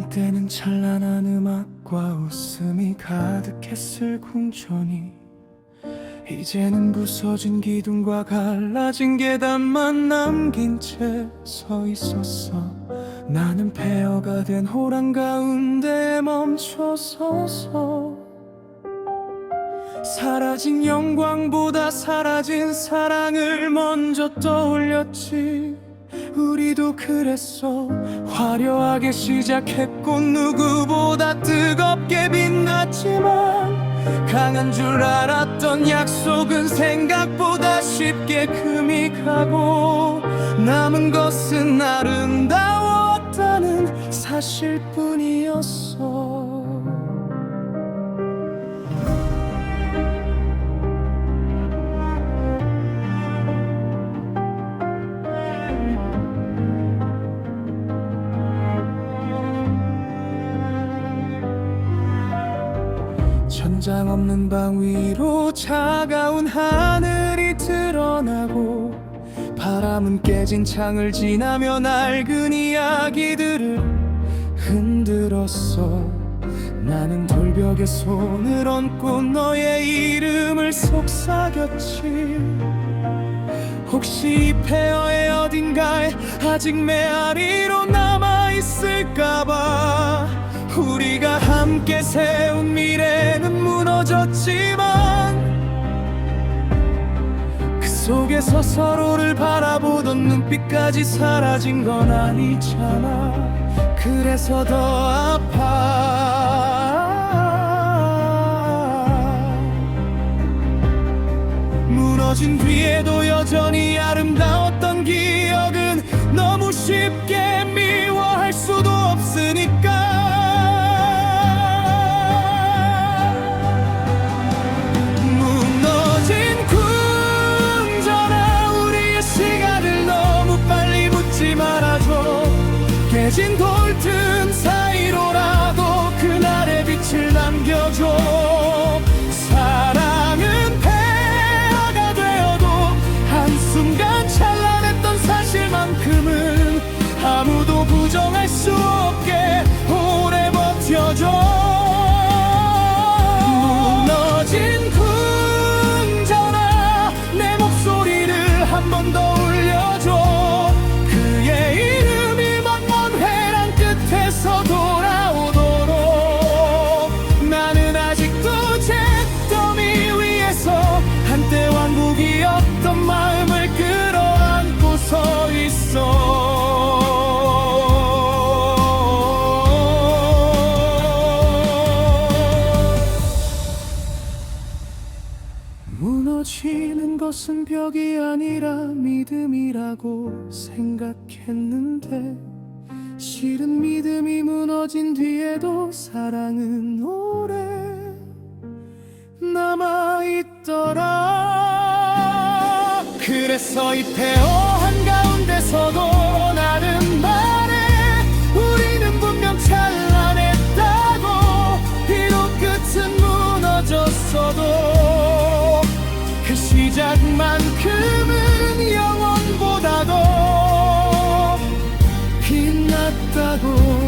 한때는 찬란한 음악과 웃음이 가득했을 궁전이 이제는 부서진 기둥과 갈라진 계단만 남긴 채 서 있었어. 나는 폐허가 된 호랑 가운데 멈춰 서서 사라진 영광보다 사라진 사랑을 먼저 떠올렸지. 우리도 그랬어. 화려하게 시작했고 누구보다 뜨겁게 빛났지만 강한 줄 알았던 약속은 생각보다 쉽게 금이 가고 남은 것은 아름다웠다는 사실뿐이었어. 천장 없는 방 위로 차가운 하늘이 드러나고 바람은 깨진 창을 지나며 낡은 이야기들을 흔들었어. 나는 돌벽에 손을 얹고 너의 이름을 속삭였지. 혹시 이 폐허의 어딘가에 아직 메아리로 남아있을까봐. 우리가 함께 세운 미래는 무너졌지만 그 속에서 서로를 바라보던 눈빛까지 사라진 건 아니잖아. 그래서 더 아파. 무너진 뒤에도 여전히 아름다웠던 기억은 너무 쉽게 미워할 수도 없으니까. 깨진 돌틈 사이로라도 그날의 빛을 남겨줘. 사랑은 폐허가 되어도 한순간 찬란했던 사실만큼은 아무도 부정할 수 없게 오래 버텨줘. 무너진 궁전아 내 목소리를 한 번 더 울려줘. 그의 에서 돌아오도록 나는 아직도 잿더미 위에서 한때 왕국이었던 마음을 끌어안고 서 있어. 무너지는 것은 벽이 아니라 믿음이라고 생각했는데 실은 믿음이 무너진 뒤에도 사랑은 오래 남아있더라. 그래서 이 폐허한 가운데서도 나는 말해. 우리는 분명 찬란했다고. 비록 끝은 무너졌어도 그 시작만큼은 영원보다도 빛났다고.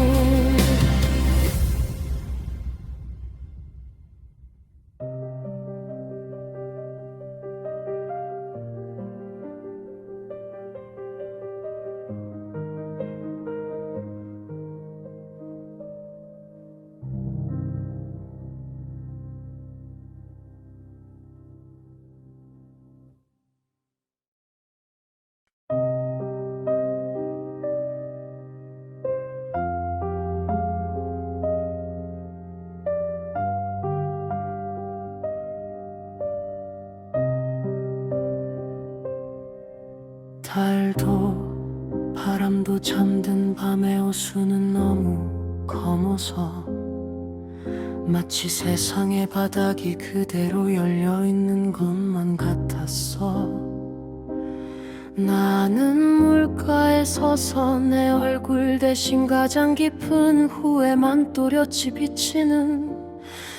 달도 바람도 잠든 밤의 호수는 너무 검어서 마치 세상의 바닥이 그대로 열려있는 것만 같았어. 나는 물가에 서서 내 얼굴 대신 가장 깊은 후회만 또렷이 비치는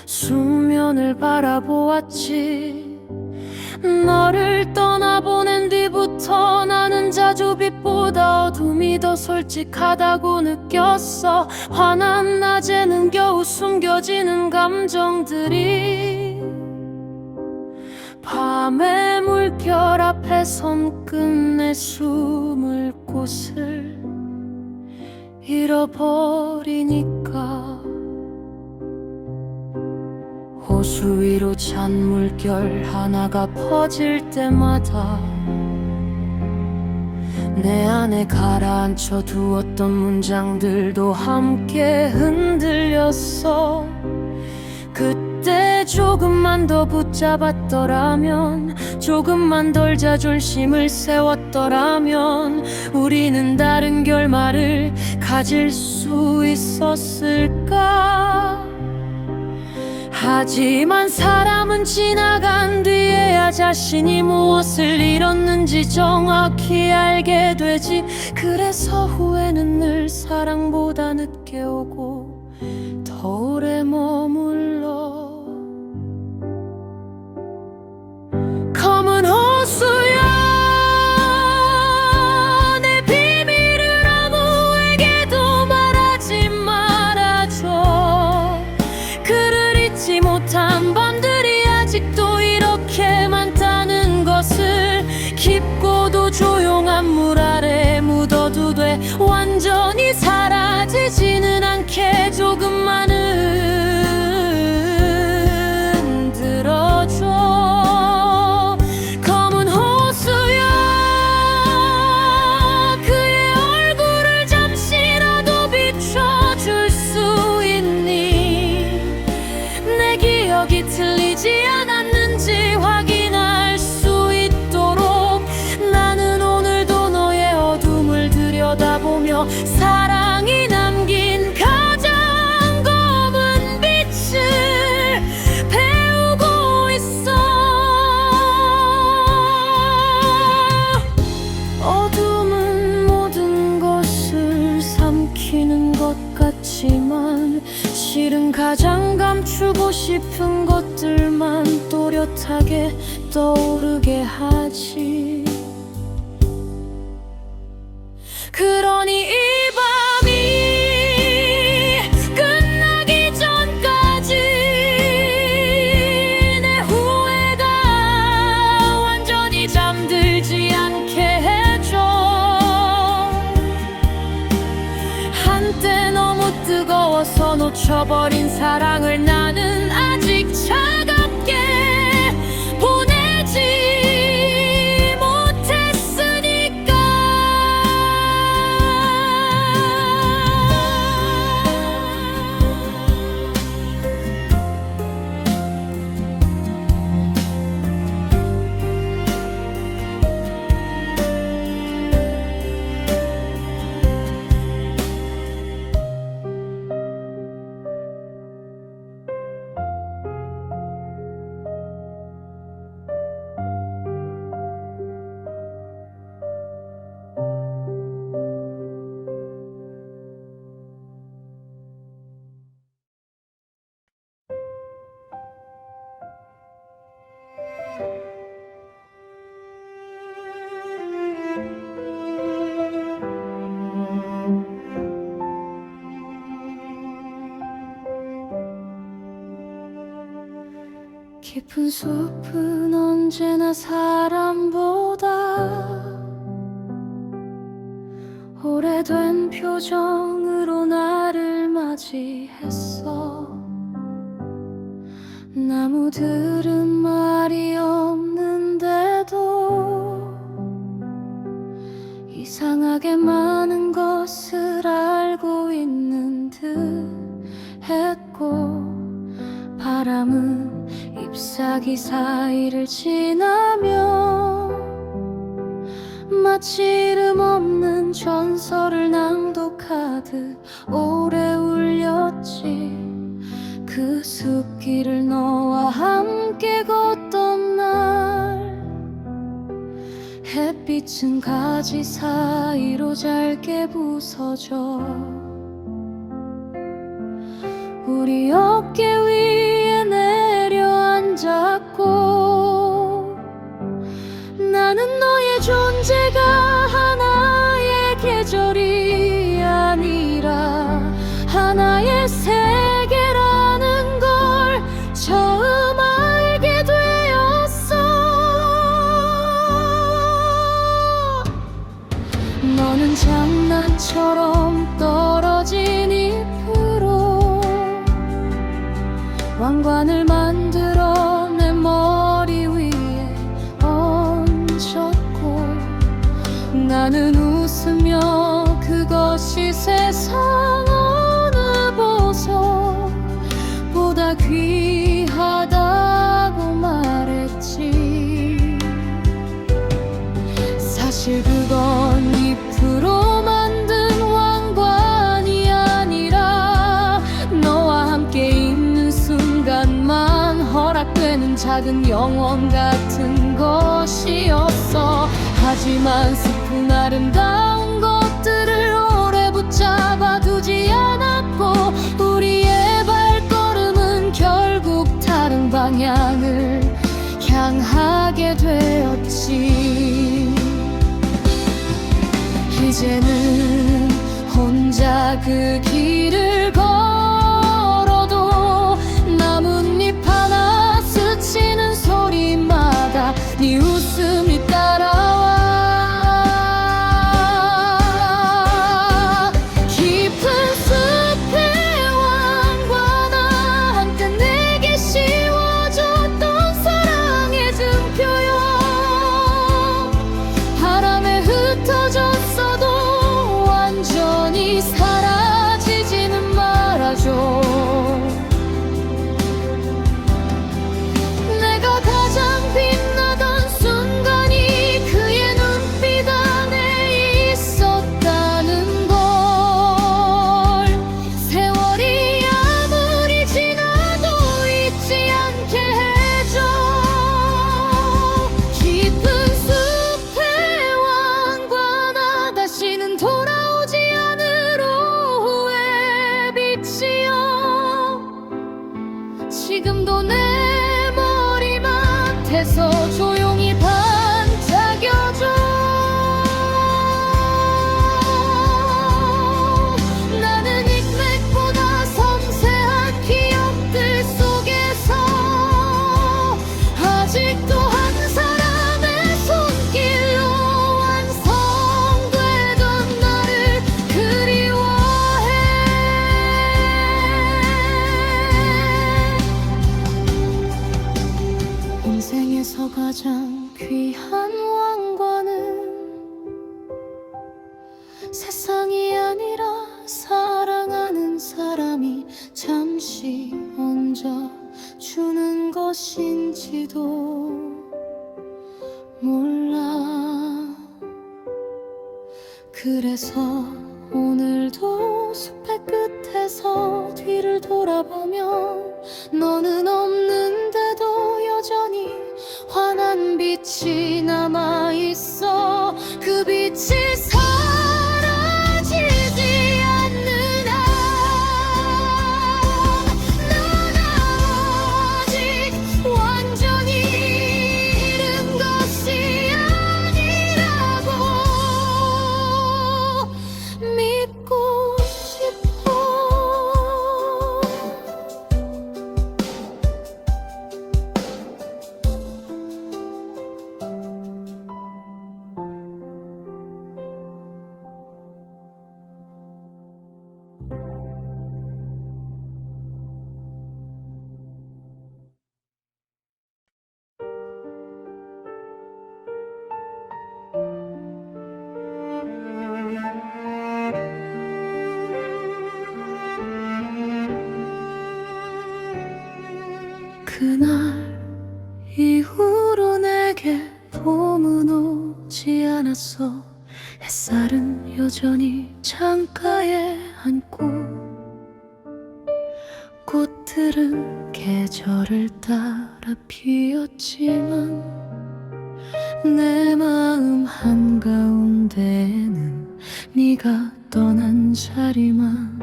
수면을 바라보았지. 너를 떠나보낸 뒤부터 나는 자주 빛보다 어둠이 더 솔직하다고 느꼈어. 화난 낮에는 겨우 숨겨지는 감정들이 밤의 물결 앞에 선 끝내 숨을 곳을 잃어버리니까. 호수 위로 찬 물결 하나가 퍼질 때마다 내 안에 가라앉혀 두었던 문장들도 함께 흔들렸어. 그때 조금만 더 붙잡았더라면, 조금만 덜 자존심을 세웠더라면 우리는 다른 결말을 가질 수 있었을까. 하지만 사람은 지나간 뒤에야 자신이 무엇을 잃었는지 정확히 알게 되지. 그래서 후회는 늘 사랑보다 늦게 오고 더 오래 머물러. 검은 호수야, 내 비밀을 아무에게도 말하지 말아줘. 그를 잊지 못한 밤들이 아직도 이렇게 많다는 것을, 깊고도 조용한 물 아래 묻어도 돼. 완전히 사라지지는 않게 조금만은 들어줘. 검은 호수야, 그의 얼굴을 잠시라도 비춰줄 수 있니? 내 기억이 틀리지 않았는지 확인할 수 있도록 나는 오늘도 너의 어둠을 들여다보며 사랑이 남긴 가장 검은 빛을 배우고 있어. 어둠은 모든 것을 삼키는 것 같지만 실은 가장 감추고 싶은 것들만 또렷하게 떠오르게 하지. 그러니 이 밤이 끝나기 전까지 내 후회가 완전히 잠들지 않게 해줘. 한때 너무 뜨거워서 놓쳐버린 사랑을 나는 아직 차갑게 보내지 못했으니까. 깊은 숲은 언제나 사람보다 오래된 표정으로 나를 맞이했어. 나무들은 말이 없는데도 이상하게 많은 것을 알고 있는 듯 했고, 바람은 잎사귀 사이를 지나며 마치 이름 없는 전설을 낭독하듯 오래 울렸지. 그 숲길을 너와 함께 걷던 날, 햇빛은 가지 사이로 짧게 부서져 우리 어깨 위에 내려앉았고, 내 세계라는 걸 처음 알게 되었어. 너는 장난처럼 떨어진 잎으로 왕관을 만들어 내 머리 위에 얹었고, 나는 웃으며 그것이 세상 어느 보석보다 귀하다고 말했지. 사실 그건 잎으로 만든 왕관이 아니라 너와 함께 있는 순간만 허락되는 작은 영원 같은 것이었어. 하지만 슬픈 아름다운 것들을 오래 붙잡아 두지 않았고, 우리의 발걸음은 결국 다른 방향을 향하게 되었지. 이제는 혼자 그 길을 걸어도 나뭇잎 하나 스치는 소리마다 네 웃음이 따라와. 깊은 숲의 왕관아, 한때 내게 씌워줬던 사랑의 증표여. 바람에 흩어졌어도 완전히 사라지지는 말아줘. 내가 가장 빛나던 순간이 그의 눈빛 안에 있었다는 걸. 세월이 아무리 지나도 잊지 않게 해줘. 깊은 숲의 왕관아, 다시는 돌아오지 않을 오후의 빛이여. 지금도 내 머리맡에서 조용히 반짝여줘. 나는 익맥보다 섬세한 기억들 속에서 아직도 한 사람의 손길로 완성되던 나를 그리워해. 인생에서 가장 귀한 왕관은 세상이 아니라 사랑하는 사람이 잠시 얹어주는 것인지도 몰라. 그래서 오늘도 숲의 끝에서 뒤를 돌아보면 너는 없는데도 여전히 환한 빛이 남아있어. 그 빛이 사라지지 않는 한 넌 아직 완전히 잃은 것이 아니라고 믿고 싶어. 그날 이후로 내게 봄은 오지 않았어. 햇살은 여전히 창가에 앉고, 꽃들은 계절을 따라 피었지만 내 마음 한가운데에는 네가 떠난 자리만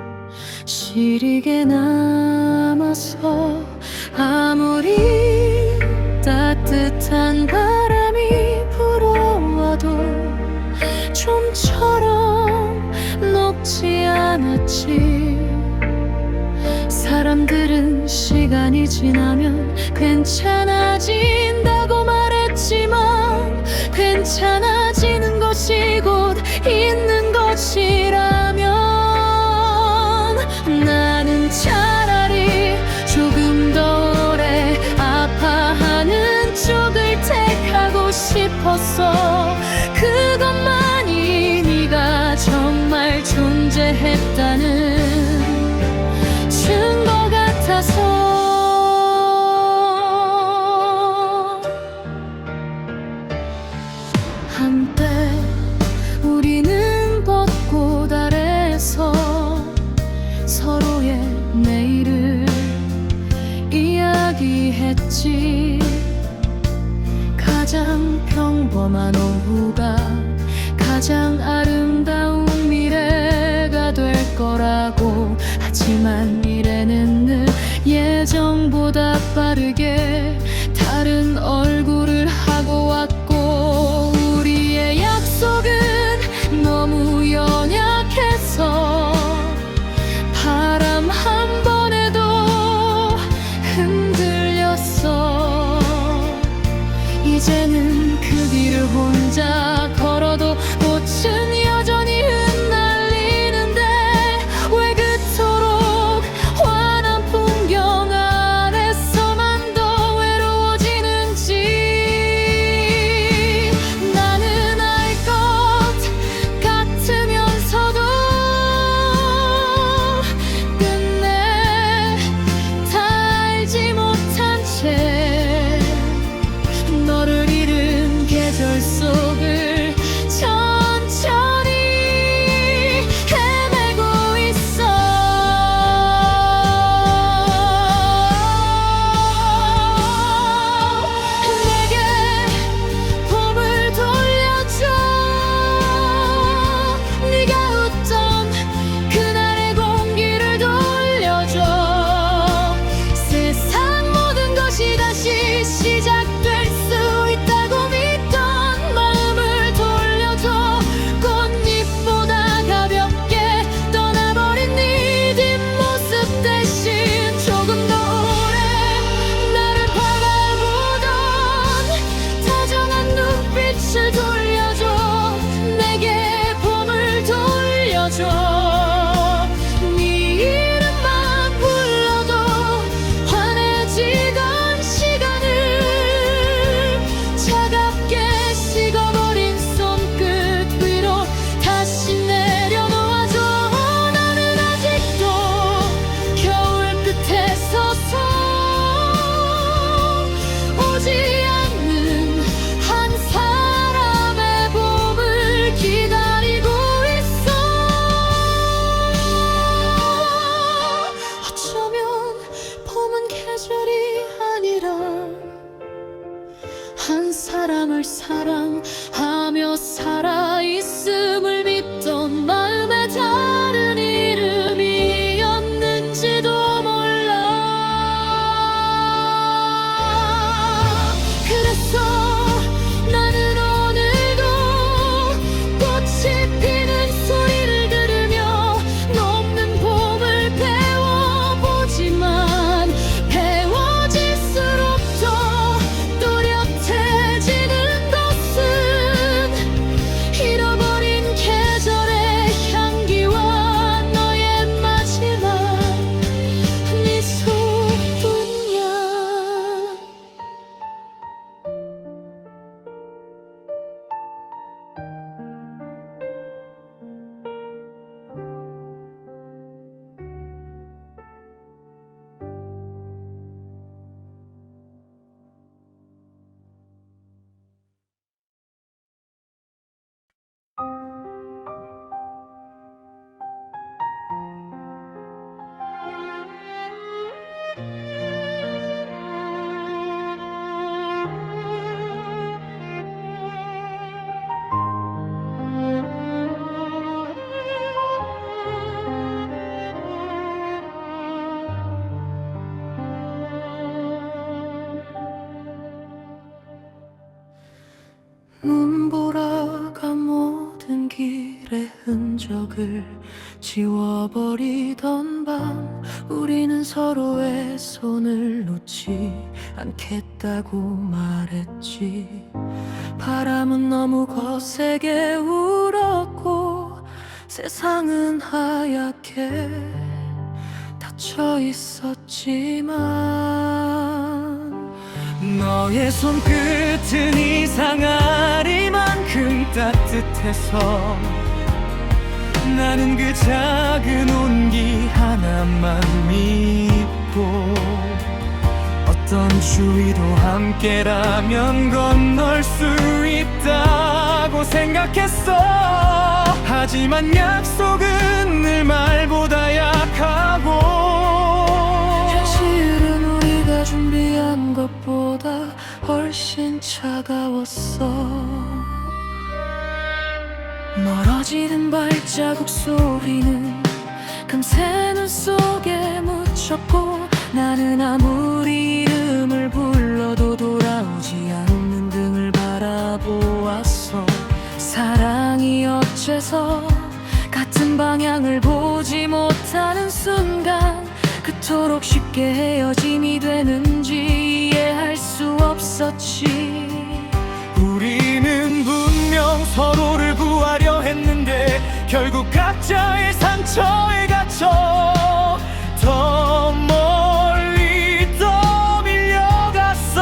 시리게 남아서. 아무리 따뜻한 바람이 불어와도 좀처럼 녹지 않았지. 사람들은 시간이 지나면 괜찮아진다고 말했지만 괜찮아지는 것이 곧 있는 것이라면 나는 차라리 조금 더 오래 아파하는 쪽을 택하고 싶었어. 그것만이 네가 정말 존재했다는 증거 같아서. 한때 우리는 벚꽃 아래서 서로의 내일을 이야기했지. 가장 평범한 오후가 가장 아름다운 미래가 될 거라고. 하지만 미래는 늘 예정보다 빠르게 다른 얼굴을 하고 왔고 우리의 약속은 너무 연약해서 바람 한 번에도 흔들렸어. 이제는 그 길을 혼자 걸어도 꽃은 여전히 흩날리는데 왜 그토록 환한 풍경 아래서만 더 외로워지는지 나는 알 것 같으면서도 끝내 다 알지 못한 채 너를 잃은 계절 속을 천천히 헤매고 있어. 내게 봄을 돌려줘. 네가 웃던 그날의 공기를 돌려줘. 세상 모든 것이 다시 시작될 수 있다고 믿던 마음을 돌려줘. 꽃잎보다 가볍게 떠나버린 네 뒷모습 대신 조금 더 오래 나를 바라보던 다정한 눈빛을 돌려줘. 내게 봄을 돌려줘. 네 이름만 불러도 환해지던 시간을 차갑게 식어버린 손끝 위로 다시 내려놓아줘. 나는 아직도 겨울 끝에 서서 오지 않는 한 사람의 봄을 기다리고 있어. 어쩌면 봄은 계절이 아니라 한 사람을 사랑하며 살아있음을 믿던 마음의 다른 이름이었는지도 몰라. 그래서 나는 오늘도 꽃이 피는 소리를 들으며 녹는 봄을 배워보지만 배워질수록 더 또렷해지는 것은 잃어버린 계절의 향기와 너의 마지막 미소뿐이야. 눈보라가 모든 길의 흔적을 지워버리던 밤 우리는 서로의 손을 놓지 않겠다고 말했지. 바람은 너무 거세게 울었고 세상은 하얗게 닫혀 있었지만 너의 손끝은 이상하리만큼 따뜻해서 나는 그 작은 온기 하나만 믿고 어떤 추위도 함께라면 건널 수 있다고 생각했어. 하지만 약속은 늘 말보다 약하고 현실은 우리가 준비한 것보다 훨씬 차가웠어. 멀어지는 발자국 소리는 금세 눈 속에 묻혔고 나는 아무리 이름을 불러도 돌아오지 않는 등을 바라보았어. 사랑이 어째서 같은 방향을 보지 못하는 순간 그토록 쉽게 헤어짐이 되는지 이해할 수 없었지. 우리는 분명 서로를 구하려 했는데 결국 각자의 상처에 갇혀 더 멀리 떠밀려갔어.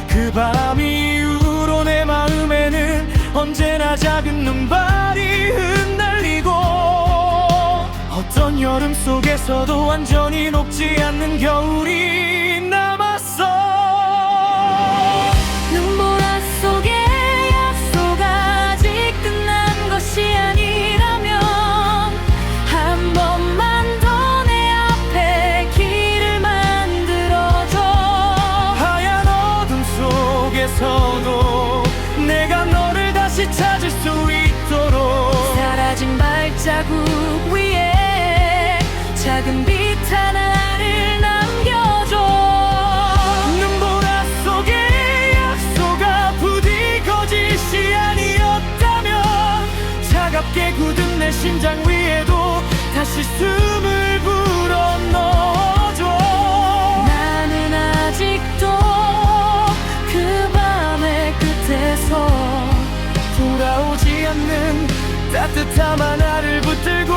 그 밤 이후로 내 마음에는 언제나 작은 눈발이 흩날리고 어떤 여름 속에서도 완전히 녹지 않는 겨울이 남았어. 눈보라 속의 약속 아직 끝난 것이 아니라면 한 번만 더 내 앞에 길을 만들어줘. 하얀 어둠 속에서도 내가 너를 다시 찾을 수 있도록 사라진 발자국 위에 작은 빛 하나를 남겨줘. 눈보라 속의 약속아 부디 거짓이 아니었다면 차갑게 굳은 내 심장 위에도 다시 숨을 불어넣어줘. 나는 아직도 그 밤의 끝에서 돌아오지 않는 따뜻한 하나를 붙들고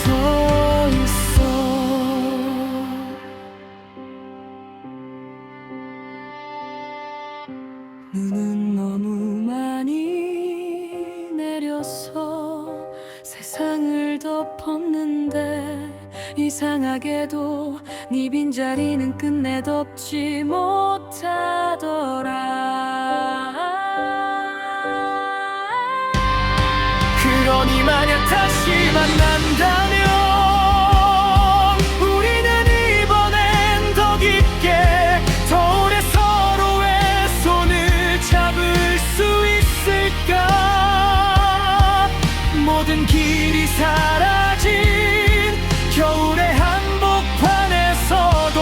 서 있어. 눈은 너무 많이 내려서 세상을 덮었는데 이상하게도 네 빈자리는 끝내 덮지 못하더라. 그러니 만약 다시 만난다면 우리는 이번엔 더 깊게 더 오래 서로의 손을 잡을 수 있을까. 모든 길이 사라진 겨울의 한복판에서도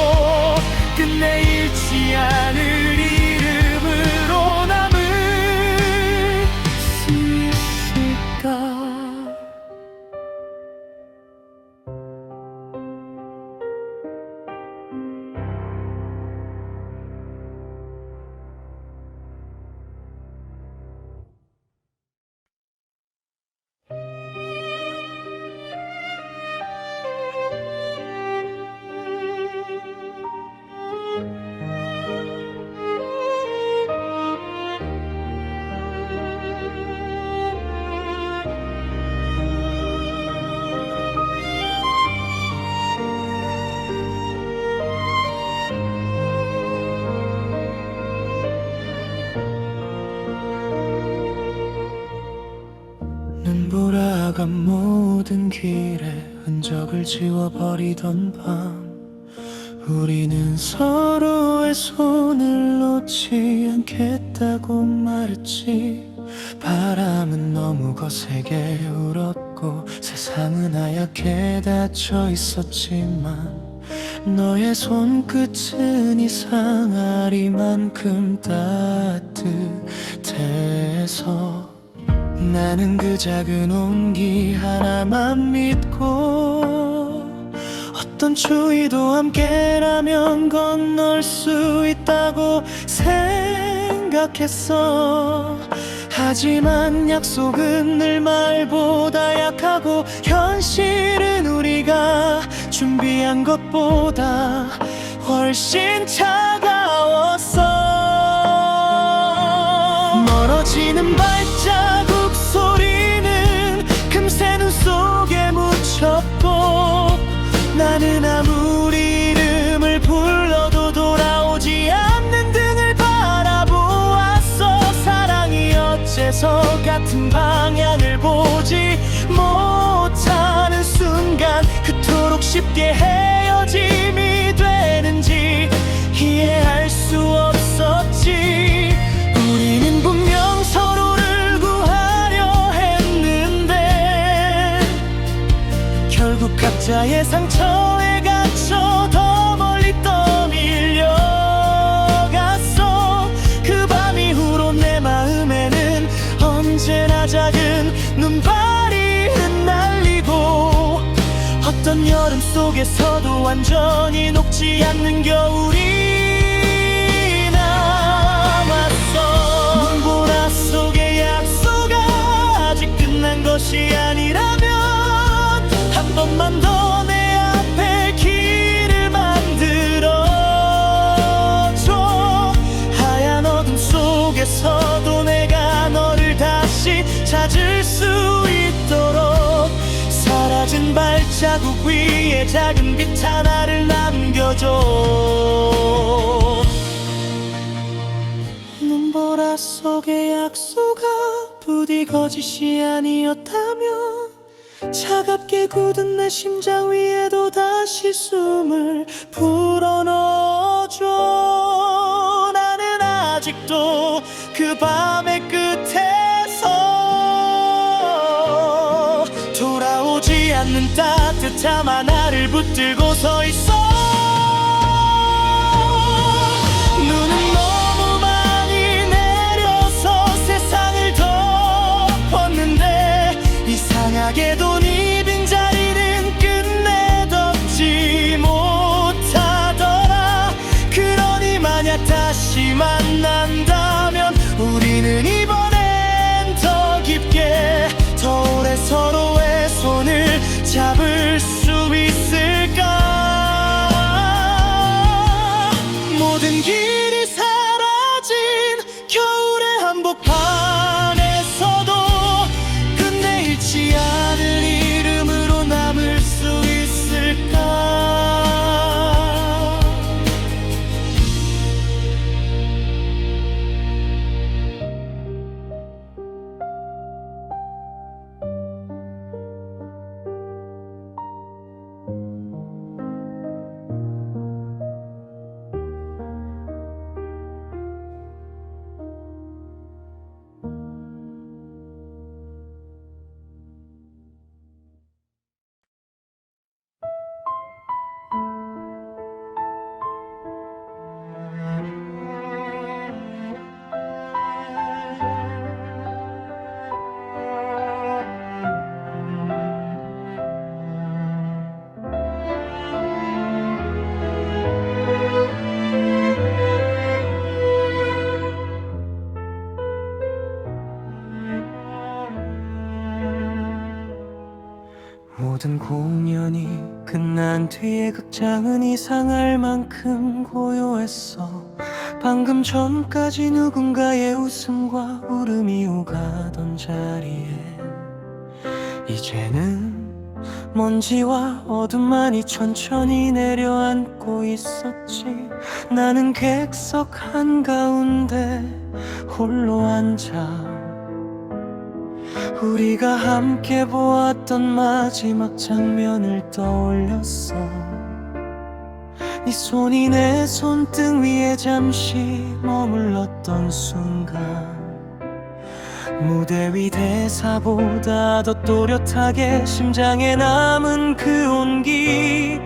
끝내 잃지 않을 이름으로 남을 수 있을까. 눈보라가 모든 길에 흔적을 지워버리던 밤 우리는 서로의 손을 놓지 않겠다고 말했지. 바람은 너무 거세게 울었고 세상은 하얗게 닫혀 있었지만 너의 손끝은 이상하리만큼 따뜻해서 나는 그 작은 온기 하나만 믿고 어떤 추위도 함께라면 건널 수 있다고 생각했어. 하지만 약속은 늘 말보다 약하고 현실은 우리가 준비한 것보다 훨씬 차가웠어. 멀어지는 발자국 소리는 금세 눈 속에 묻혔고, 나는 아무리 이름을 불러도 돌아오지 않는 등을 바라보았어. 사랑이 어째서 같은 방향을 보지 못하는 순간 그토록 쉽게 헤어짐이 되는지 이해할 수 없었지. 우리는 분명 서로를 구하려 했는데 결국 각자의 상처에 갇혀 더 멀리 떠밀려갔어. 그 밤 이후로 내 마음에는 언제나 작은 눈발이 흩날리고, 어떤 여름 속에서도 완전히 녹지 않는 겨울이 남았어. 눈보라 속의 약속아, 아직 끝난 것이 아니라면 한 번만 더 내 앞에 길을 만들어줘. 하얀 어둠 속에서도 내가 너를 다시 찾을 수 있도록 사라진 발자국 위에 작은 빛 하나를 남겨줘. 눈보라 속의 약속아, 부디 거짓이 아니었다면 차갑게 굳은 내 심장 위에도 다시 숨을 불어넣어줘. 나는 아직도 그 밤의 끝에서 돌아오지 않는 따뜻함 하나를 붙들고 서 있어. 눈은 너무 많이 내려서 세상을 덮었는데 이상하게도 네 빈자리는 끝내 덮지 못하더라. 그러니 만약 다시 만난다면 우리는 이번엔 더 깊게 더 오래 서로의 손을 잡을 수 있을까. 모든 길이 사라진 겨울의 한복판에서도 끝내 잃지 않을 이름으로 남을 수 있을까. 모든 공연이 끝난 뒤에 극장은 이상할 만큼 고요했어. 방금 전까지 누군가의 웃음과 울음이 오가던 자리에 이제는 먼지와 어둠만이 천천히 내려앉고 있었지. 나는 객석 한가운데 홀로 앉아 우리가 함께 보았던 마지막 장면을 떠올렸어. 네 손이 내 손등 위에 잠시 머물렀던 순간 무대 위 대사보다 더 또렷하게 심장에 남은 그 온기,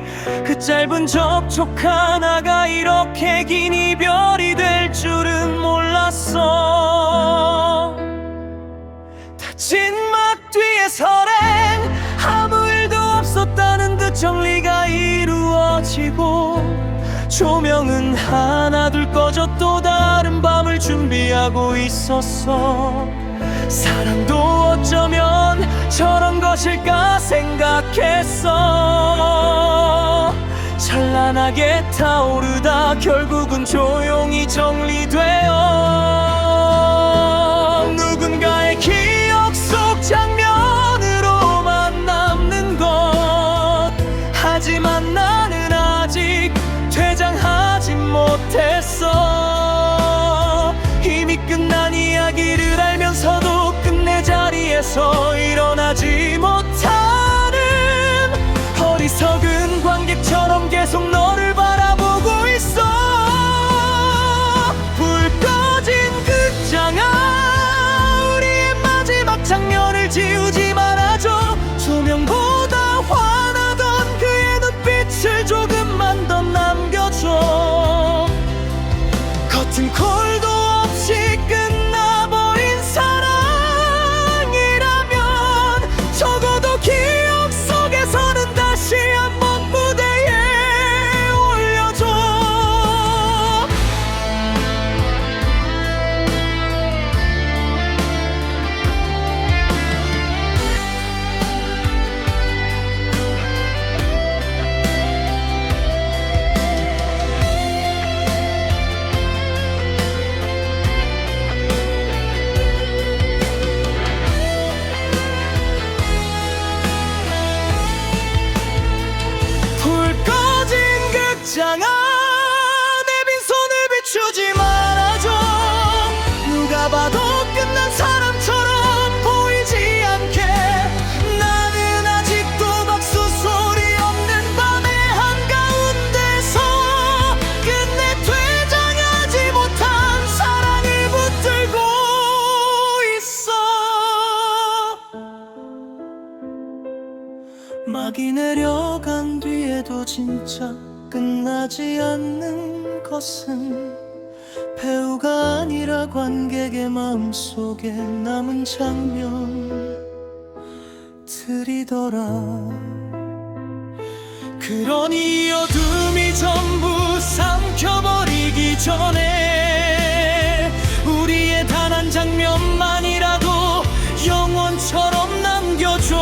그 짧은 접촉 하나가 이렇게 긴 이별이 될 줄은 몰랐어. 진 막 뒤에 설행 아무 일도 없었다는 듯 정리가 이루어 사라지고 조명은 하나둘 꺼져 또 다른 밤을 준비하고 있었어. 사랑도 어쩌면 저런 것일까 생각했어. 찬란하게 타오르다 결국은 조용히 정리되어 누군가의 기억 속 장면으로만 남는 것. 하지만 나는 아직 퇴장하지 못했어. 이미 끝난 이야기를 알면서도 끝내 자리에서 일어나지 못하는 어리석은 관객처럼 계속 너를 바라보고 있어. 불 꺼진 극장아, 우리의 마지막 장면을 지우지 말아줘. 조명보다 환하던 그의 눈빛을 조금만 더 남겨줘. 커튼 콜도 없이 끝나버린 사랑이라면 적어도 기억 속에서는 다시 한번 무대에 올려줘. 불 꺼진 극장아, 내 빈손을 비추지 말아줘. 누가 봐도 끝난 사람처럼 보이지 않게. 나는 아직도 박수 소리 없는 밤의 한가운데서 끝내 퇴장하지 못한 사랑을 붙들고 있어. 막이 내려간 뒤에도 진짜 끝나지 않는 것은 배우가 아니라 관객의 마음속에 남은 장면들이더라. 그러니 어둠이 전부 삼켜버리기 전에 우리의 단 한 장면만이라도 영원처럼 남겨줘.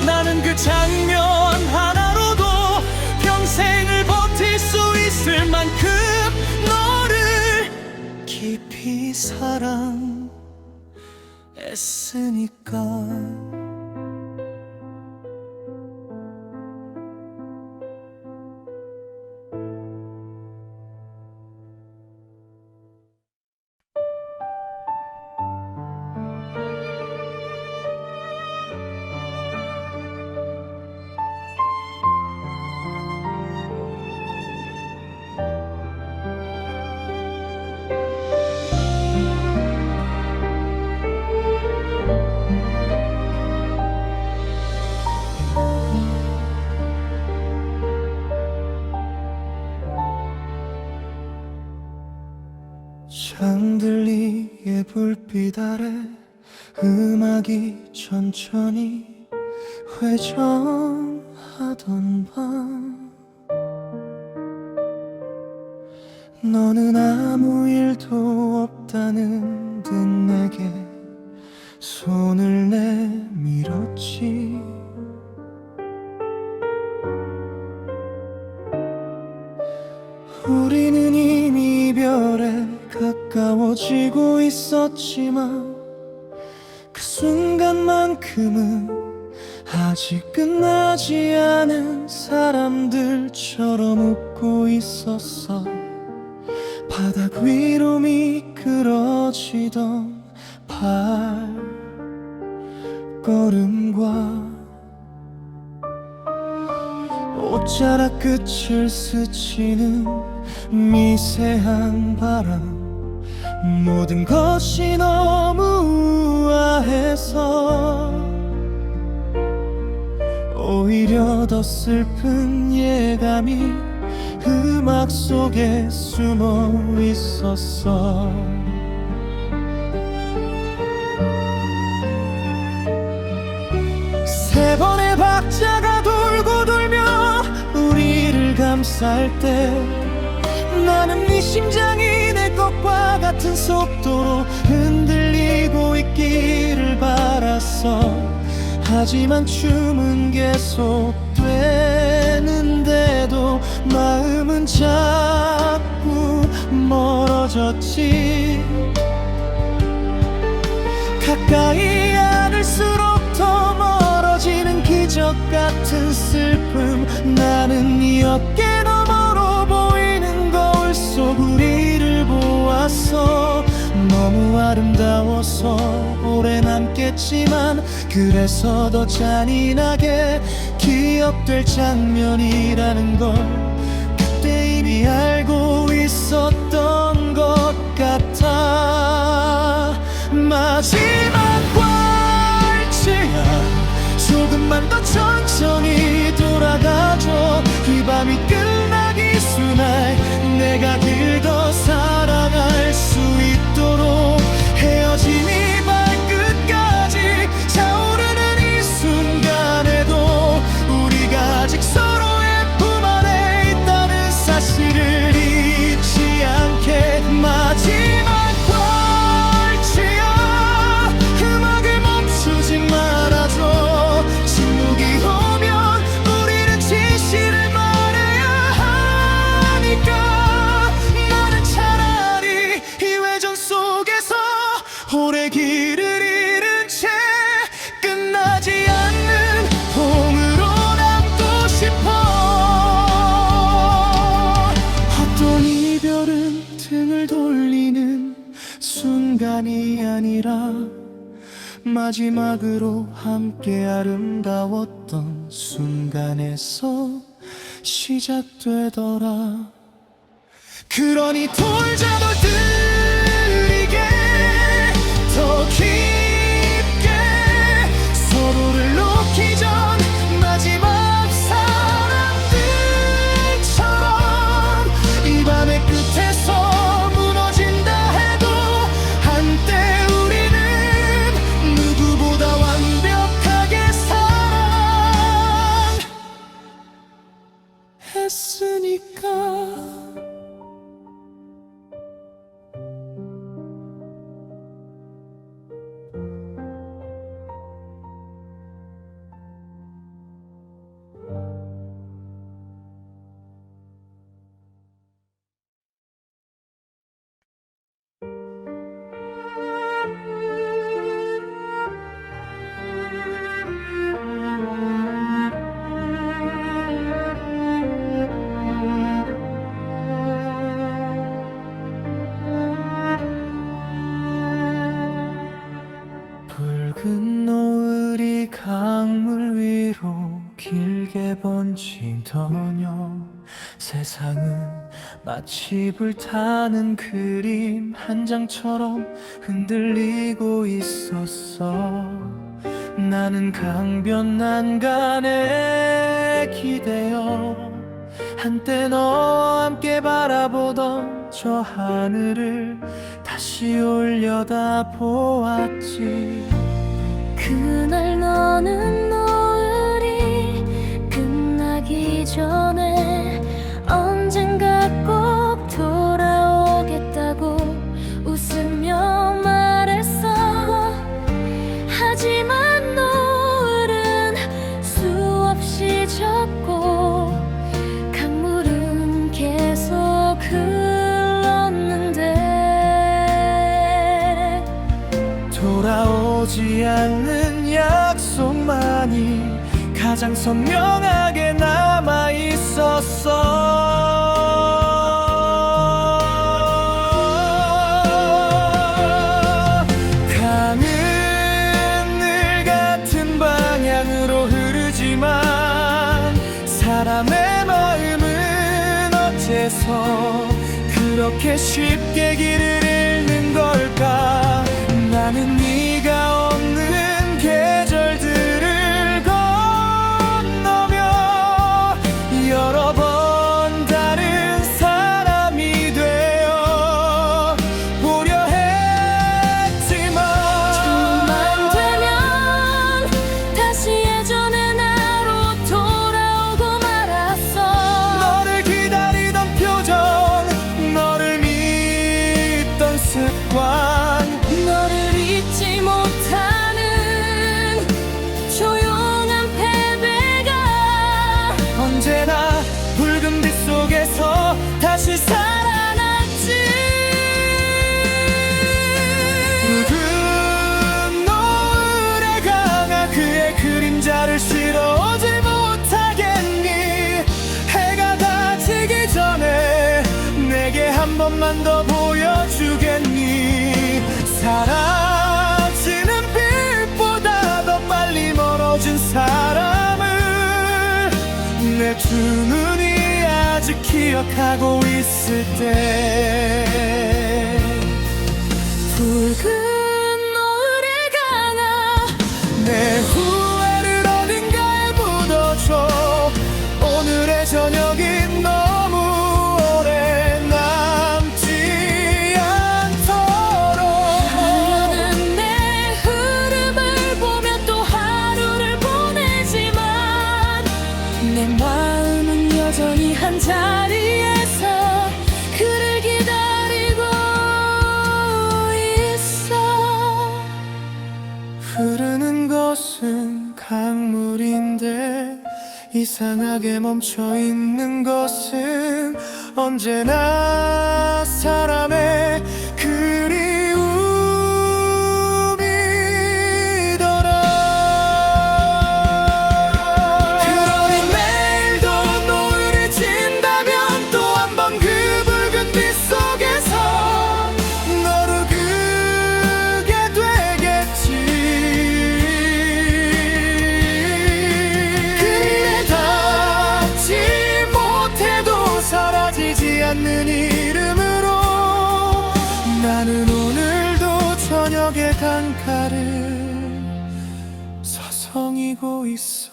나는 그 장면 하나로도 평생을 버틸 수 있을 만큼 너를 깊이 사랑했으니까. 샹들리에 불빛 아래 음악이 천천히 회전하던 밤, 너는 아무 일도 없다는 듯 내게 손을 내밀었지. 우리는 이미 이별에 가까워지고 있었지만 그 순간만큼은 아직 끝나지 않은 사람들처럼 웃고 있었어. 바닥 위로 미끄러지던 발걸음과 옷자락 끝을 스치는 미세한 바람, 모든 것이 너무 우아해서 오히려 더 슬픈 예감이 음악 속에 숨어 있었어. 세 번의 박자가 돌고 돌며 살 때 나는 네 심장이 내 것과 같은 속도로 흔들리고 있기를 바랐어. 하지만 춤은 계속되는데도 마음은 자꾸 멀어졌지. 가까이 안을수록 더 멀어지는 기적 같은 슬픔. 나는 네 어깨 너머로 보이는 거울 속 우리를 보았어. 너무 아름다워서 오래 남겠지만 그래서 더 잔인하게 기억될 장면이라는 걸 그때 이미 알고 있었던 것 같아. 마지막 발제야, 조금만 더 천천히 돌아가줘. 이 밤이 끝나기 순날 내가 길 더 사랑할 수 있도록 헤어진 이 발끝까지 차오르는 이 순간에도 우리가 아직 서로의 품 안에 있다는 사실을 잊지 않게. 마지막 발치야, 음악을 멈추지 말아줘. 침묵이 오면 우리는 진실을 말해야 하니까. 나는 차라리 이 외전 속에서 오래 길을 잃은 채 끝나지 않는 봄으로 남고 싶어. 어떤 이별은 등을 돌리는 순간이 아니라 마지막으로 함께 아름다웠던 순간에서 시작되더라. 그러니 돌자 널 들이게 더 깊게 서로를 놓기 전 마지막 사랑들처럼 이 밤의 끝에서 무너진다 해도 한때 우리는 누구보다 완벽하게 사랑했으니까. 붉은 노을이 강물 위로 길게 번지더녀. 세상은 마치 불타는 그림 한 장처럼 흔들리고 있었어. 나는 강변난간에 기대어 한때 너와 함께 바라보던 저 하늘을 다시 올려다 보았지. 그날 너는 노을이 끝나기 전에 언젠가 꼭 돌아오겠다고 웃으며 말했어. 하지만 노을은 수없이 졌고 강물은 계속 흘렀는데 돌아오지 않는 약속만이 가장 선명하게 남아 있었어. 강은 늘 같은 방향으로 흐르지만 사람의 마음은 어째서 그렇게 쉽게 길을 잃는 걸까. 나는 네가 없는 계절들을 건너며 여러 번 다른 사람이 되어 보려 했지만 틈만 되면 다시 예전의 나로 돌아오고 말았어. 너를 기다려 번 더 보여주겠니? 사라지는 빛보다 더 빨리 멀어진 사람을 내 두 눈이 아직 기억하고 있을 때 붉은 노을에 가나 내 후회를 어딘가에 묻어줘. 오늘의 저녁이 너무 오래 남지 않도록. 하루는 내 흐름을 보며 또 하루를 보내지만 내 마음은 여전히 한 자리에서 그를 기다리고 있어. 흐르는 것은 강물인데 이상하게 멈춰있는 것은 언제나 사람의 그리움이더라. 그러니 내일도 노을이 진다면 또 한 번 그 붉은 빛 속에서 너를 그게 되겠지. 근데 닿지 못해도 사라지지 않는 이름으로 나는 오늘도 저녁의 강가를 서성이고 있어.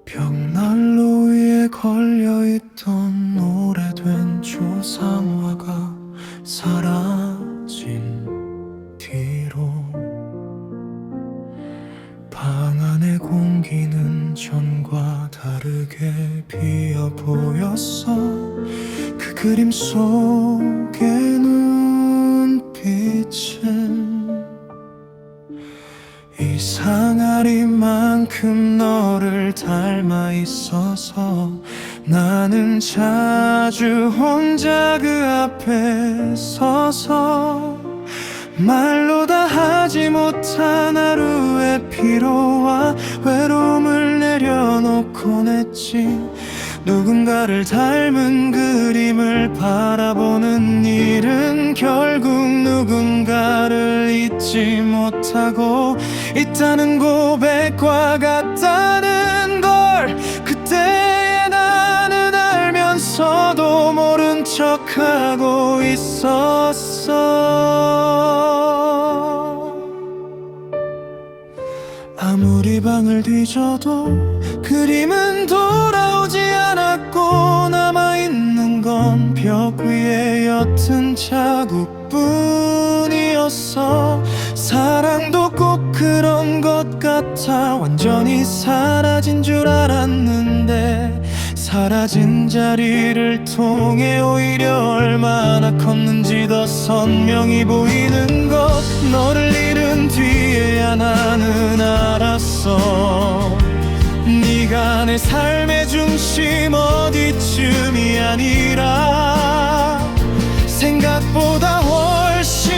벽난로 위에 걸려있던 오래된 조상화가 사라진 뒤로 방 안의 공기는 전과 다르게 비어 보였어. 그 그림 속의 눈빛은 이상하리만큼 너를 닮아 있어서 나는 자주 혼자 그 앞에 서서 말로 다 하지 못한 하루의 피로와 외로움을 내려놓곤 했지. 누군가를 닮은 그림을 바라보는 일은 결국 누군가를 잊지 못하고 있다는 고백과 같다는 걸 그때의 나는 알면서도 모른 척하고 있었어. 아무리 방을 뒤져도 그림은 돌아오지 않았고 남아있는 건 벽 위에 옅은 자국뿐이었어. 사랑도 꼭 그런 것 같아. 완전히 사라진 줄 알았는데 사라진 자리를 통해 오히려 얼마나 컸는지 더 선명히 보이는 것. 너를 잃은 뒤에야 나는 알았어. 네가 내 삶의 중심 어디쯤이 아니라 생각보다 훨씬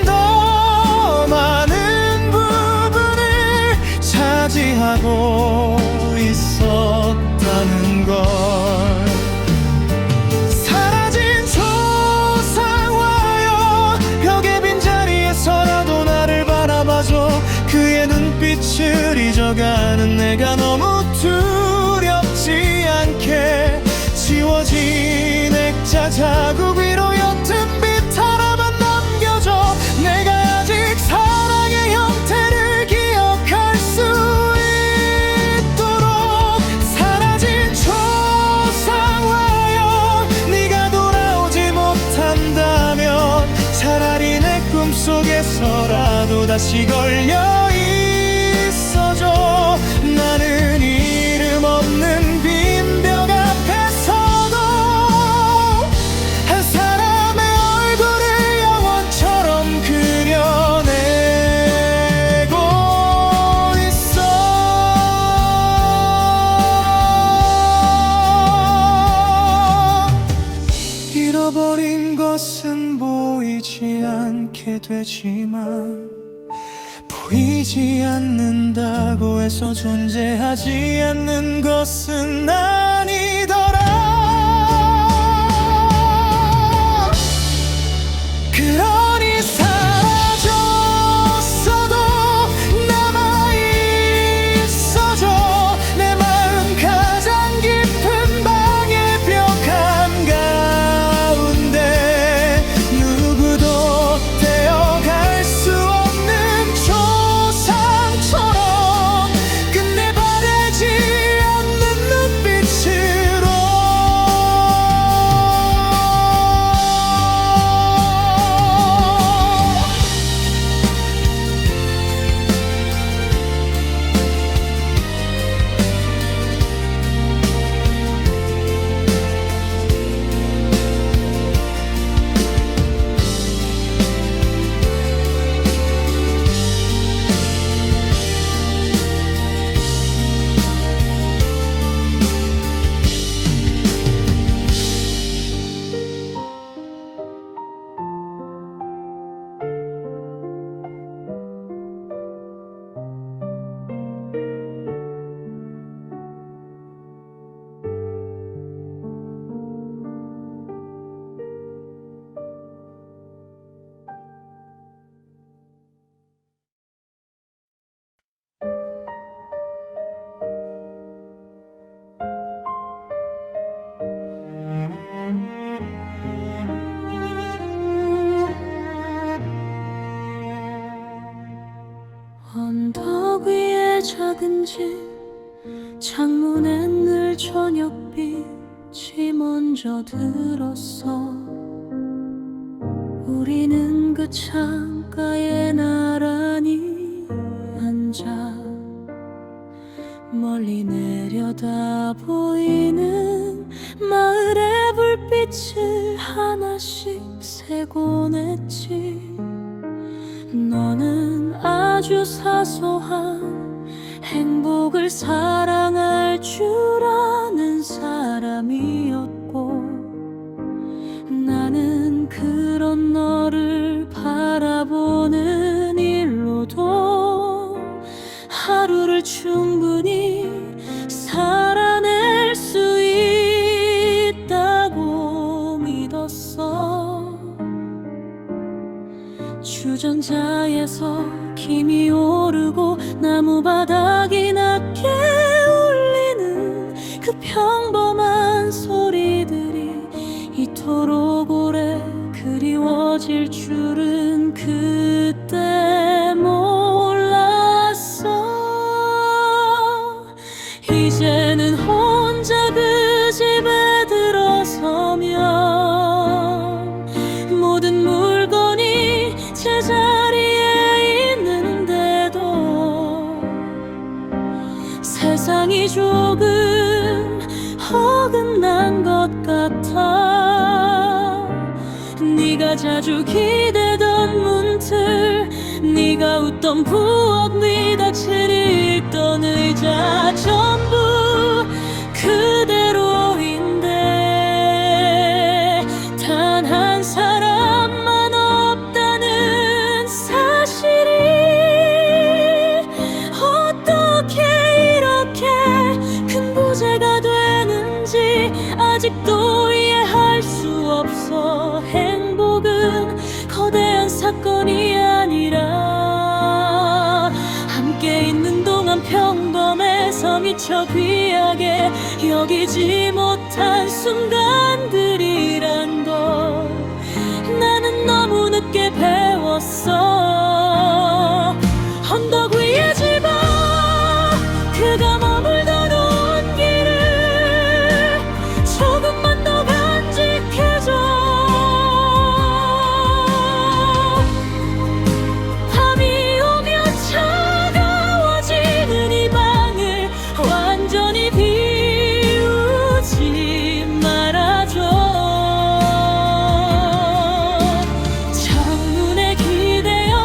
더 많은 부분을 차지하고 있었다는 걸. 사라진 조상화여 벽의 빈자리에서라도 나를 바라봐줘. 그의 눈빛을 잊어가는 내가 너무 두렵지 않게 지워진 액자 자국 위로 옅은 빛 하나만 남겨줘. 내가 아직 사랑의 형태를 기억할 수 있도록. 사라진 조상화여 네가 돌아오지 못한다면 차라리 내 꿈속에서라도 다시 걸려 있어줘. 나는 이름 알게 되지만 보이지 않는다고 해서 존재하지 않는 것은 아니더라. 그러니 사라졌어도 남아있어줘. 내 마음 가장 깊은 방의 벽 한가운데 누구도 떼어갈 수 없는 초상처럼 끝내 바래지 않는 눈빛으로 언덕 위에 작은 집 창문엔 늘 저녁빛이 먼저 들었어. 우리는 그 창가에 나란히 앉아 멀리 내려다 보이는 마을의 불빛을 하나씩 세곤 했지. 너는 아주 사소한 행복을 사랑할 줄 아는 사람이었고, 나는 그런 너를 바라보는 일로도 하루를 충분히 살아낼 수 있다고 믿었어. 주전자에서 김이 오르고 나무 바닥이 낮게 울리는 그 평범한 소리들이 이토록 오래 그리워질 줄은 그때 몰랐어. 이제는 혼자 그 집에 들어서면 모든 물건이 제자리에 있는데도 세상이 조금 어긋난 것 같아. 네가 자주 기대던 문틀, 네가 웃던 부엌, 네 낯을 읽던 의자 전부 그대로인데 단 한 사람만 없다는 사실이 어떻게 이렇게 큰 부재가 되는지 아직도 이해할 수 없어. 행복은 거대한 사건이 아니라 함께 있는 동안 평범해서 미처 귀하게 여기지 못한 순간들이란 걸 나는 너무 늦게 배웠어. 언덕 위에 집어 그가 머물던 온기를 조금만 더 간직해줘. 밤이 오면 차가워지는 이 방을 완전히 비우지 말아줘. 창문에 기대어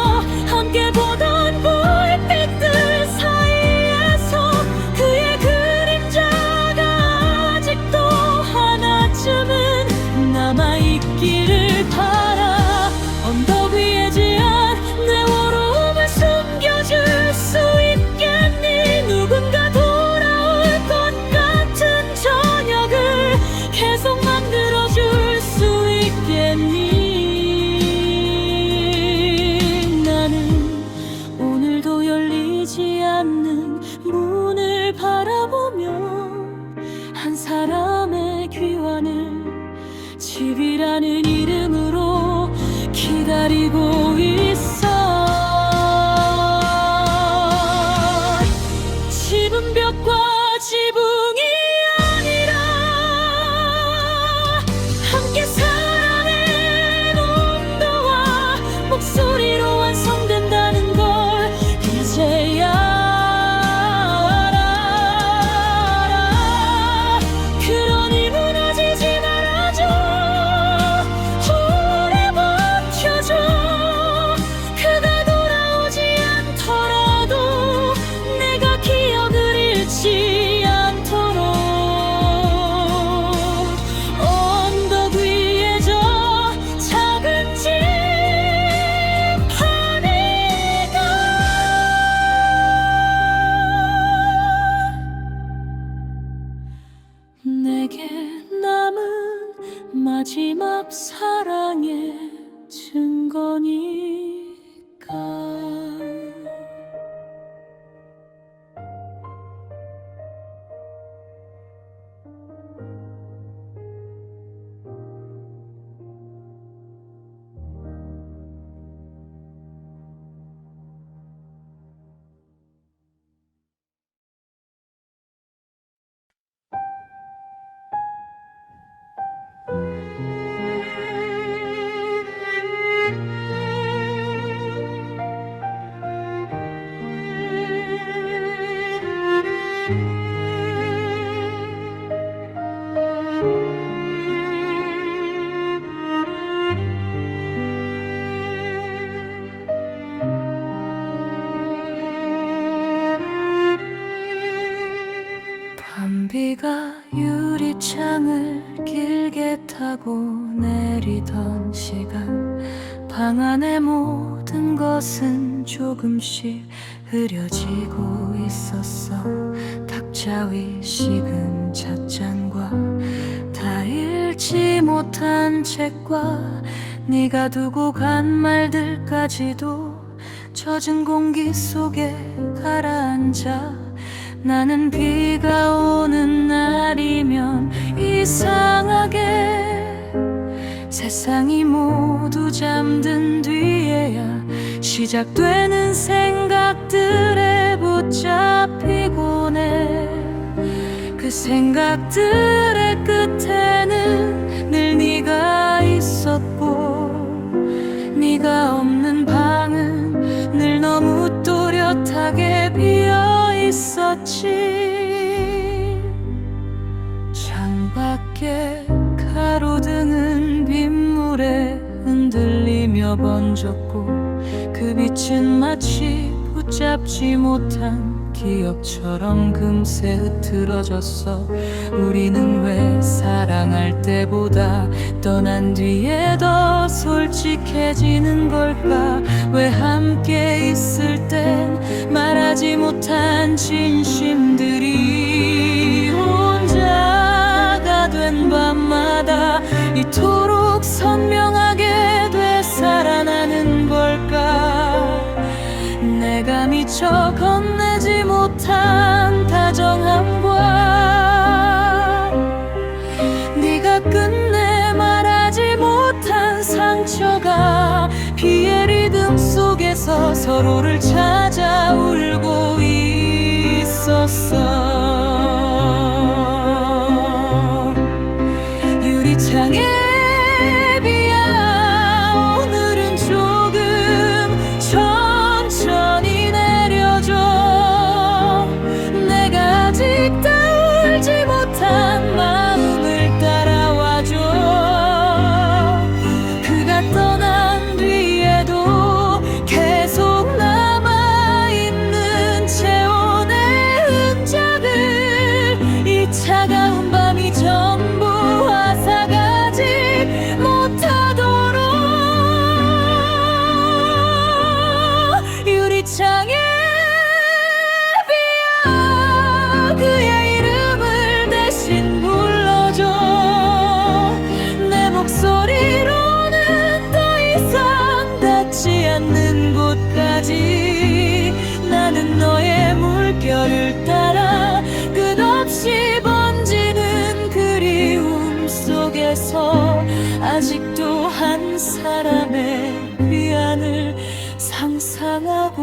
우리가 유리창을 길게 타고 내리던 시간, 방 안의 모든 것은 조금씩 흐려지고 있었어. 탁자 위 식은 찻잔과 다 읽지 못한 책과 네가 두고 간 말들까지도 젖은 공기 속에 가라앉아. 나는 비가 오는 날이면 이상하게 세상이 모두 잠든 뒤에야 시작되는 생각들에 붙잡히곤 해. 그 생각들의 끝에는 늘 네가 있었고, 네가 없는 방은 늘 너무 또렷하게 비어 있었지. 창밖에 가로등은 빗물에 흔들리며 번졌고, 그 빛은 마치 붙잡지 못한 기억처럼 금세 흐트러졌어. 우리는 왜 사랑할 때보다 떠난 뒤에 더 솔직해지는 걸까? 왜 함께 있을 땐 말하지 못한 진심들이 혼자가 된 밤마다 이토록 선명하게 되살아나는 걸까? 내가 미처 건네지 못한 다정함과 네가 끝내 말하지 못한 상처가 비의 리듬 속에서 서로를 찾아 울고 있었어. 유리창에 차가운 밤이 전부 앗아가지 못하도록 유리창에 비어 그의 이름을 대신 불러줘. 내 목소리로는 더 이상 닿지 않는 곳까지 나는 너의 물결을 따라 끝없이 번지는 그리움 속에서 아직도 한 사람의 위안을 상상하고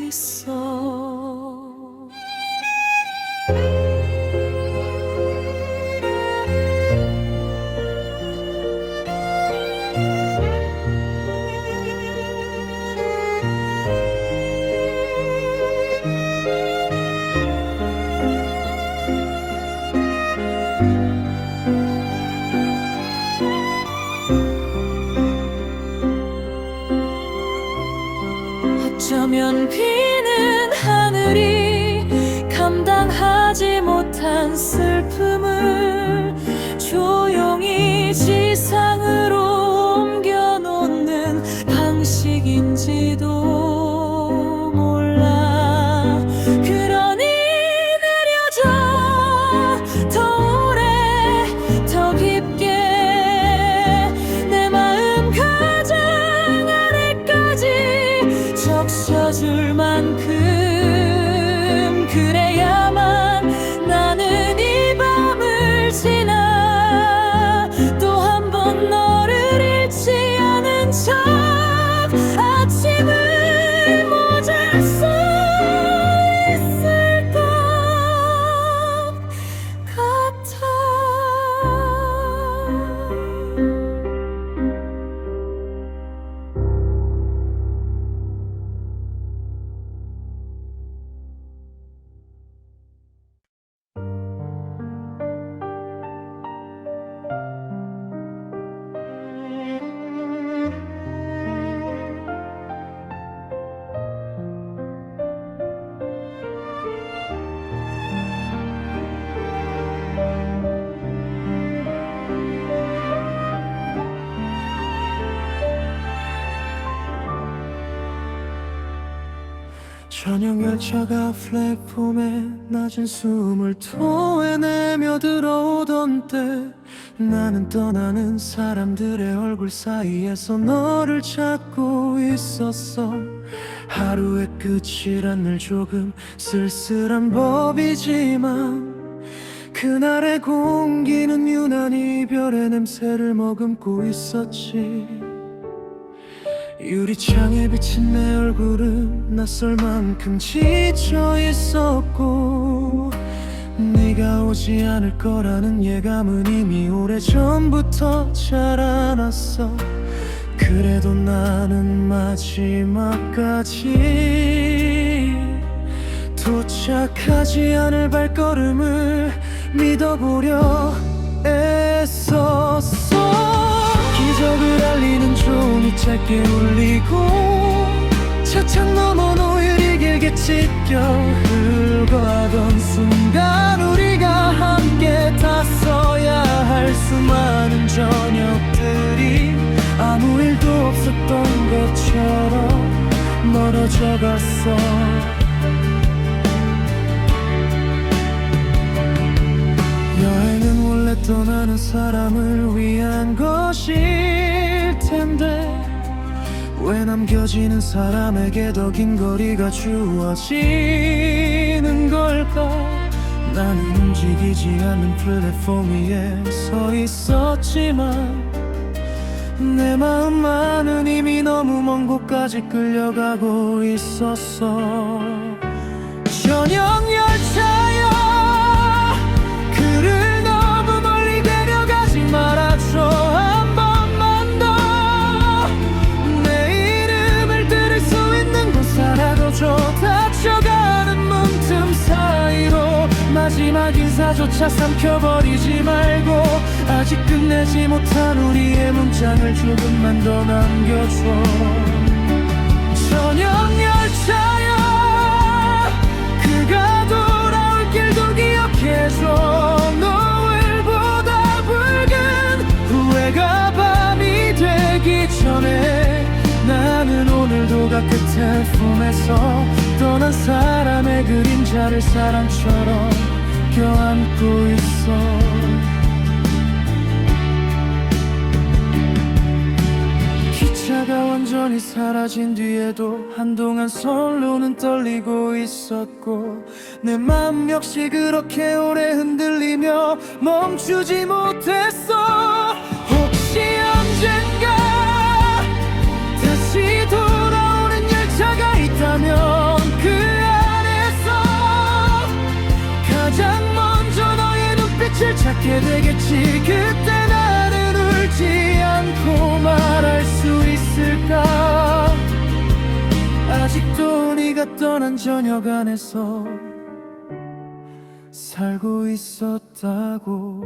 있어. 어쩌면 비는 하늘이 감당하지 못한 슬픔을 조용히 지상으로 옮겨놓는 방식인지도 몰라. 그러니 내려줘 더 오래 더 깊게 내 마음 가장 아래까지 적셔줄 만큼. 그래야만 나는 이 밤을 지나 또 한 번 너를 잃지 않은 척 아침을 맞을 수 있을 것 같아. 저녁 열차가 플랫폼에 낮은 숨을 토해내며 들어오던 때 나는 떠나는 사람들의 얼굴 사이에서 너를 찾고 있었어. 하루의 끝이란 늘 조금 쓸쓸한 법이지만 그날의 공기는 유난히 이별의 냄새를 머금고 있었지. 유리창에 비친 내 얼굴은 낯설 만큼 지쳐 있었고 네가 오지 않을 거라는 예감은 이미 오래전부터 자라났어. 그래도 나는 마지막까지 도착하지 않을 발걸음을 믿어보려 애썼어. 기적을 알리는 종이 짧게 울리고 차창 너머 노을이 길게 찢겨 흘고 하던 순간 우리가 함께 탔어야 할 수많은 저녁들이 아무 일도 없었던 것처럼 멀어져 갔어. 여행은 원래 떠나는 사람을 위한 것일 텐데 왜 남겨지는 사람에게 더 긴 거리가 주어지는 걸까? 나는 움직이지 않는 플랫폼 위에 서 있었지만 내 마음만은 이미 너무 먼 곳까지 끌려가고 있었어. 저녁 열차여 그를 너무 멀리 데려가지 말아줘. 한 번만 더 내 이름을 들을 수 있는 곳 살아둬줘. 닫혀가는 문틈 사이로 마지막 인사조차 삼켜버리지 말고 아직 끝내지 못한 우리의 문장을 조금만 더 남겨줘. 저녁 열차여 그가 돌아올 길도 기억해줘. 노을보다 붉은 후회가 밤이 되기 전에 나는 오늘도 그 끝에 품에서 떠난 사람의 그림자를 사랑처럼 껴안고 있어. 기차가 완전히 사라진 뒤에도 한동안 선로는 떨리고 있었고 내 맘 역시 그렇게 오래 흔들리며 멈추지 못했어. 혹시 언젠가 다시 돌아오는 열차가 있다면 그 안에서 가장 먼저 너의 눈빛을 찾게 되겠지. 그때 나는 울지 않고 말할 수 있을까? 아직도 네가 떠난 저녁 안에서 살고 있었다고.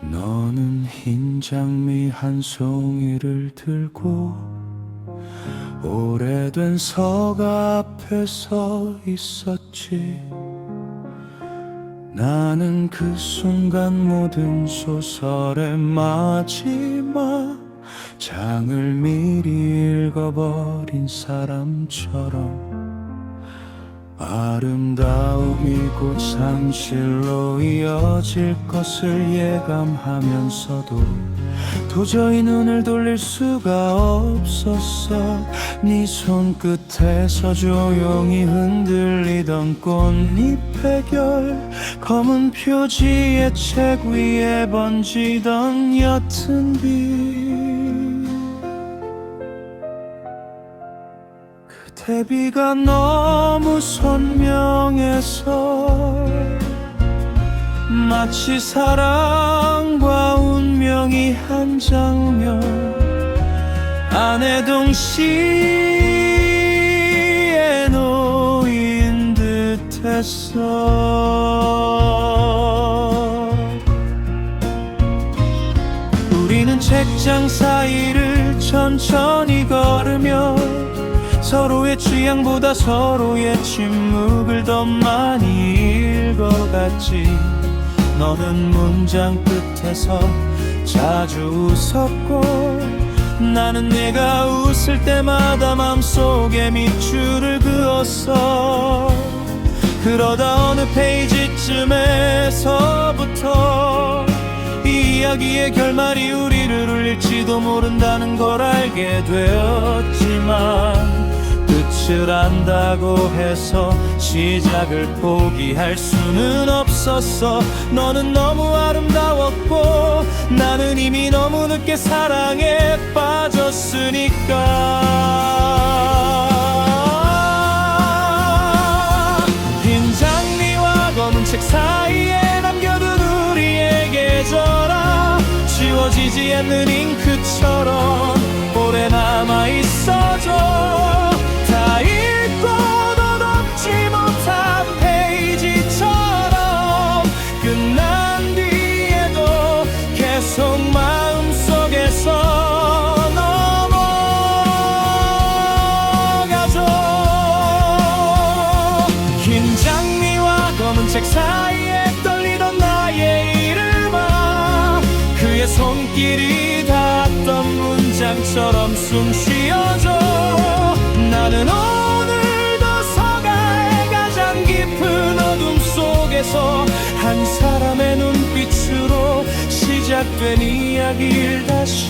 너는 흰 장미 한 송이를 들고 오래된 석 앞에 서 있었지. 나는 그 순간 모든 소설의 마지막 장을 미리 읽어버린 사람처럼 아름다움이 곧 상실로 이어질 것을 예감하면서도 도저히 눈을 돌릴 수가 없었어. 네 손끝에서 조용히 흔들리던 꽃잎의 결, 검은 표지의 책 위에 번지던 옅은 빛, 대비가 너무 선명해서 마치 사랑과 운명이 한 장면 안에 동시에 놓인 듯했어. 우리는 책장 사이를 천천히 걸으며 서로의 취향보다 서로의 침묵을 더 많이 읽어갔지. 너는 문장 끝에서 자주 웃었고 나는 내가 웃을 때마다 맘속에 밑줄을 그었어. 그러다 어느 페이지쯤에서부터 이 이야기의 결말이 우리를 울릴지도 모른다는 걸 알게 되었지만 끝을 안다고 해서 시작을 포기할 수는 없었어. 너는 너무 아름다웠고 나는 이미 너무 늦게 사랑에 빠졌으니까. 흰 장미와 검은 책 사이에 남겨둔 우리의 계절아, 지워지지 않는 잉크처럼 오래 남아있어줘. 다 읽고 덧없지 못한 페이지처럼 끝난 뒤에도 계속 마음속에서 넘어가죠. 흰 장미와 검은 책 사이에 떨리던 나의 이름아, 그의 손길이 닿았던 문장처럼 숨 쉬어줘. 나는 오늘도 서가의 가장 깊은 어둠 속에서 한 사람의 눈빛으로 시작된 이야기를 다시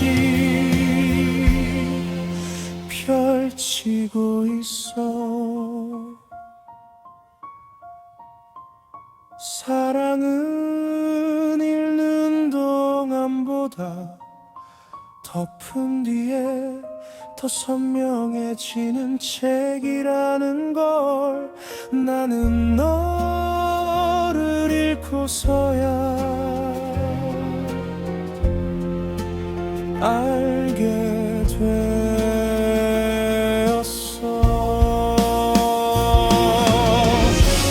펼치고 있어. 사랑은 읽는 동안보다 덮은 뒤에 더 선명해지는 책이라는 걸 나는 너를 읽고서야 알게 되었어.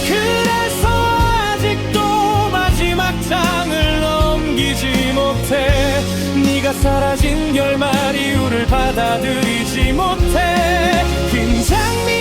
그래서 아직도 마지막 장을 넘기지 못해. 네가 사라진 결말 이유를 받아들이지 못해. 흰 장미